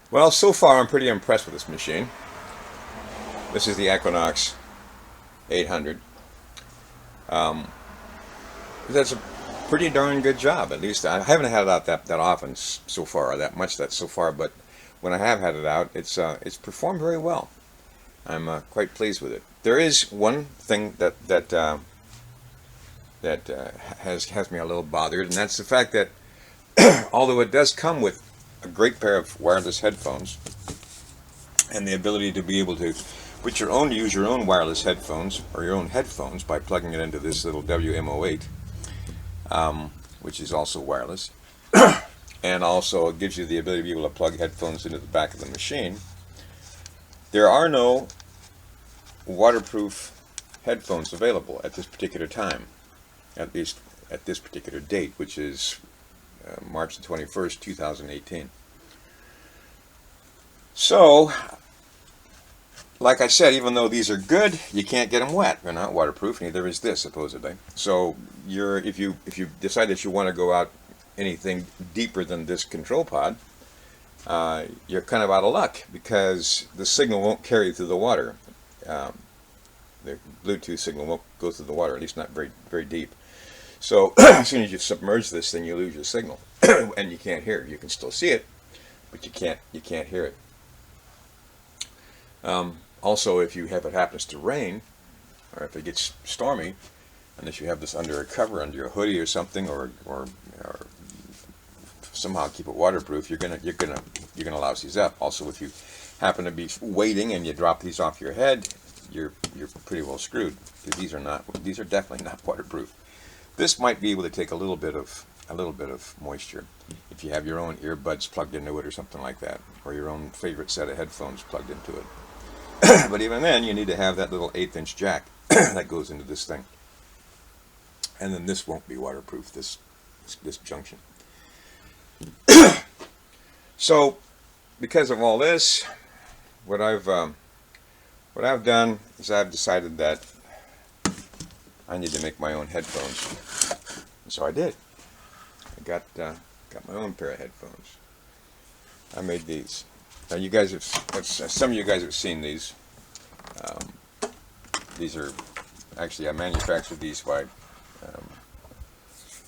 Well, so far I'm pretty impressed with this machine. This is the Equinox 800. Um, it does a pretty darn good job. At least I haven't had it out that often so far, or that much that so far. But when I have had it out, it's performed very well. I'm quite pleased with it. There is one thing that has me a little bothered, and that's the fact that although it does come with a great pair of wireless headphones and the ability to be able to use your own wireless headphones or your own headphones by plugging it into this little WMO8, which is also wireless, and also it gives you the ability to be able to plug headphones into the back of the machine. There are no waterproof headphones available at this particular time, at least at this particular date, which is March the 21st, 2018. So, like I said, even though these are good, you can't get them wet. They're not waterproof. Neither is this, supposedly. So, if you decide that you want to go out anything deeper than this control pod, you're kind of out of luck because the signal won't carry through the water. Um, the Bluetooth signal won't go through the water, at least not very deep. So as soon as you submerge this thing, you lose your signal, and you can't hear it. You can still see it, but you can't hear it. Also, if it happens to rain, or if it gets stormy, unless you have this under a cover, under your hoodie or something, or somehow keep it waterproof, you're gonna louse these up. Also, if you happen to be wading and you drop these off your head, you're pretty well screwed because these are definitely not waterproof. This might be able to take a little bit of moisture if you have your own earbuds plugged into it or something like that, or your own favorite set of headphones plugged into it. But even then, you need to have that little 1/8-inch jack that goes into this thing, and then this won't be waterproof. This junction. So, because of all this, what I've done is I've decided that I need to make my own headphones, and so I did. I got my own pair of headphones. I made these. Now you guys some of you guys have seen these. Um, these are actually I manufactured these by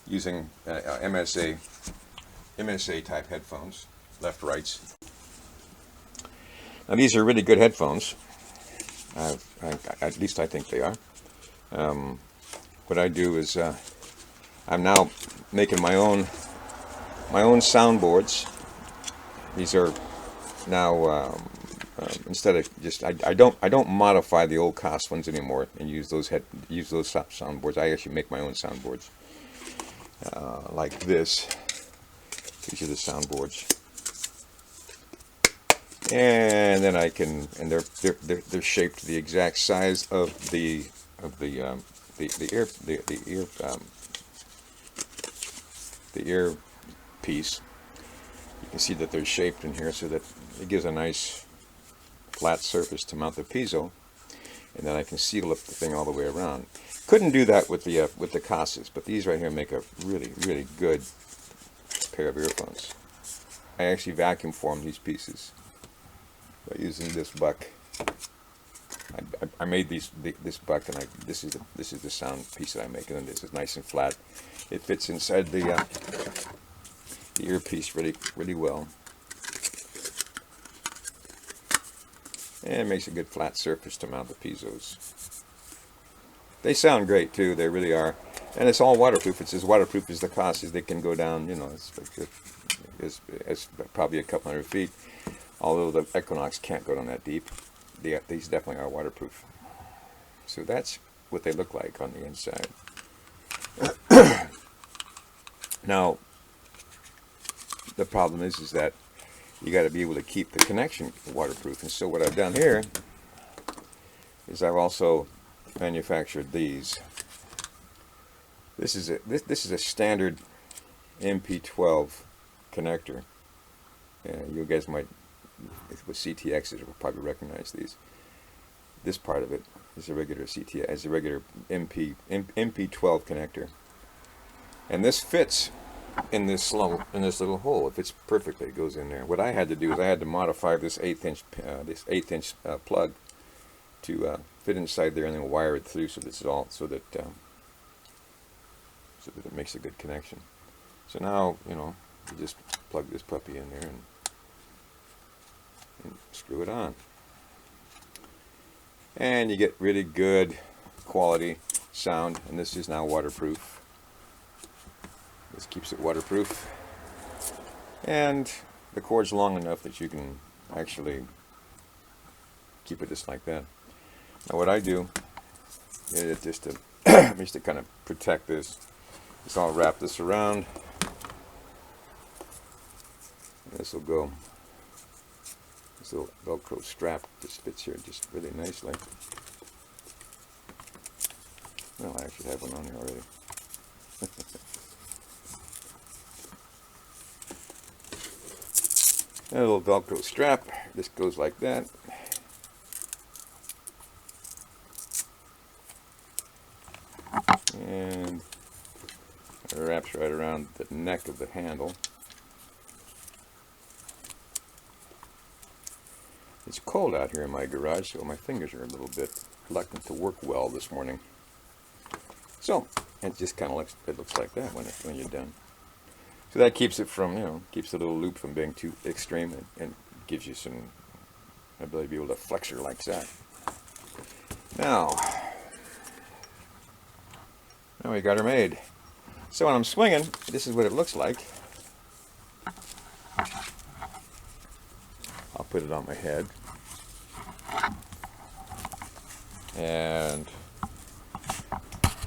using MSA type headphones, left rights. Now these are really good headphones. At least I think they are. What I do is I'm now making my own soundboards. These are now instead of just I don't modify the old cost ones anymore and use those soundboards. I actually make my own soundboards like this. These are the soundboards, and then they're shaped the exact size of the ear piece. You can see that they're shaped in here so that it gives a nice flat surface to mount the piezo, and then I can seal up the thing all the way around. Couldn't do that with the Casas, but these right here make a really good pair of earphones. I actually vacuum formed these pieces by using this buck. I made this buck, and this is the sound piece that I make, and then this is nice and flat. It fits inside the earpiece really well, and it makes a good flat surface to mount the piezos. They sound great too. They really are, and it's all waterproof. It's as waterproof as the Casas. They can go down, it's probably a couple hundred feet. Although the Equinox can't go down that deep. These definitely are waterproof. So that's what they look like on the inside. Now, the problem is that you got to be able to keep the connection waterproof. And so what I've done here is I've also manufactured these. This is a standard MP12 connector. You guys might, with CTXs, will probably recognize these. This part of it is a regular MP12 connector, and this fits in this little hole. It fits perfectly. It goes in there. What I had to do is I had to modify this eighth-inch plug to fit inside there, and then wire it through so that it makes a good connection. So now, you just plug this puppy in there and screw it on, and you get really good quality sound. And this is now waterproof. This keeps it waterproof, and the cord's long enough that you can actually keep it just like that. Now what I do is just to kind of protect this, is I'll wrap this around. This will go. This little Velcro strap just fits here just really nicely. Well, I actually have one on here already. A little Velcro strap. This goes like that. And it wraps right around the neck of the handle. It's cold out here in my garage, so my fingers are a little bit reluctant to work well this morning. So it just kind of looks like that when you're done. So that keeps it from, keeps the little loop from being too extreme, and gives you some ability to be able to flex her like that. Now we got her made. So when I'm swinging, this is what it looks like. I'll put it on my head, and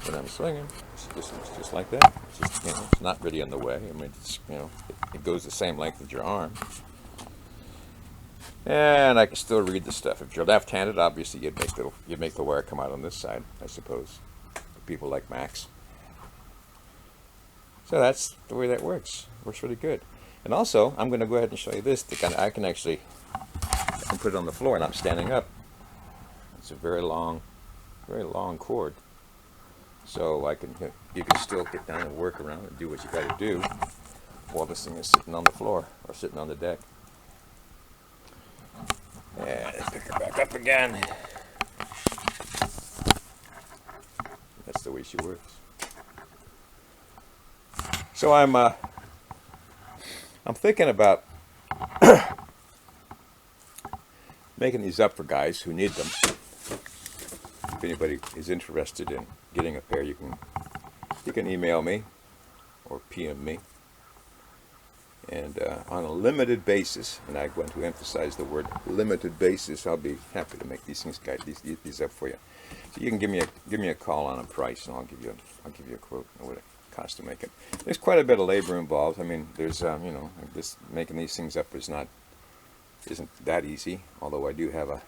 when I'm swinging, it's just like that. It's just, it's not really in the way. I mean, it's, it goes the same length as your arm, and I can still read the stuff. If you're left-handed, obviously you'd make the wire come out on this side, I suppose. People like Max. So that's the way that works. Works really good. And also, I'm going to go ahead and show you this. I can put it on the floor, and I'm standing up. It's a very long cord. So you can still get down and work around and do what you got to do while this thing is sitting on the floor or sitting on the deck. And pick her back up again. That's the way she works. So I'm thinking about making these up for guys who need them. If anybody is interested in getting a pair, you can email me or PM me. And on a limited basis, and I'm going to emphasize the word limited basis, I'll be happy to make these things, these up for you. So you can give me a call on a price, and I'll give you a quote on what it costs to make it. There's quite a bit of labor involved. I mean, there's just making these things up isn't that easy. Although I do have an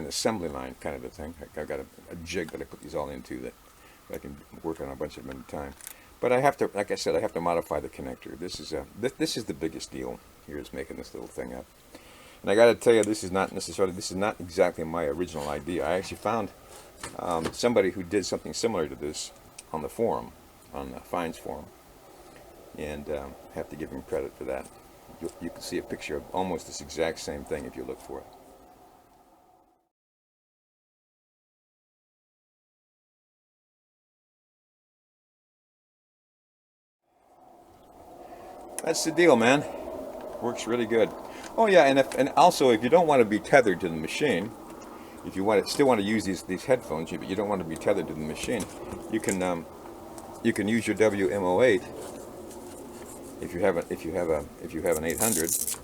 assembly line kind of a thing. I've got a jig that I put these all into that I can work on a bunch of them at a time. But I have to, like I said, I have to modify the connector. This is the biggest deal here, is making this little thing up. And I got to tell you, this is not exactly my original idea. I actually found somebody who did something similar to this on the forum, on the Finds forum, and have to give him credit for that. You can see a picture of almost this exact same thing if you look for it. That's the deal, man. Works really good. Oh yeah, and also if you don't want to be tethered to the machine, if you still want to use these headphones, but you don't want to be tethered to the machine, you can use your WMO8 if you have an 800.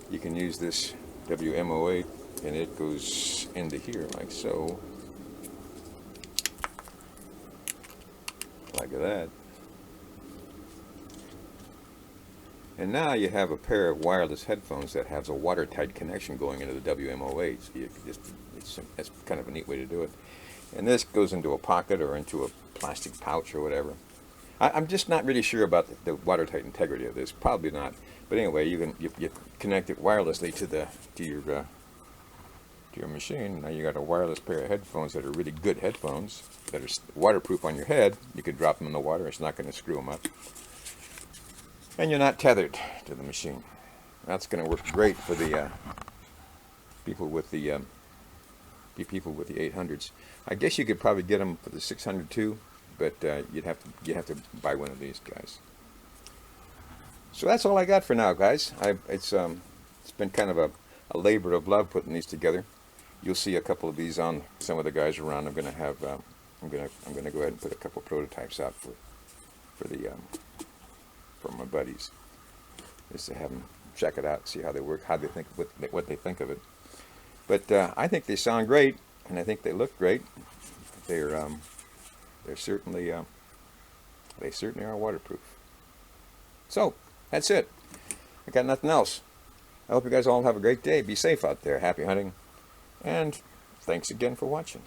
You can use this WMO8, and it goes into here like so, like that. And now you have a pair of wireless headphones that has a watertight connection going into the WMO8. So you can that's kind of a neat way to do it. And this goes into a pocket or into a plastic pouch or whatever. I'm just not really sure about the watertight integrity of this. Probably not. But anyway, you connect it wirelessly to to your machine. Now you got a wireless pair of headphones that are really good headphones that are waterproof on your head. You could drop them in the water, it's not going to screw them up. And you're not tethered to the machine. That's going to work great for the people with the 800s. I guess you could probably get them for the 600 too, but you have to buy one of these guys. So that's all I got for now, guys. It's been kind of a labor of love putting these together. You'll see a couple of these on some of the guys around. I'm gonna have I'm gonna go ahead and put a couple prototypes out for my buddies, just to have them check it out, see how they work, how they think, what they think of it. But I think they sound great, and I think they look great. They're certainly they certainly are waterproof. So that's it. I got nothing else. I hope you guys all have a great day. Be safe out there. Happy hunting. And thanks again for watching.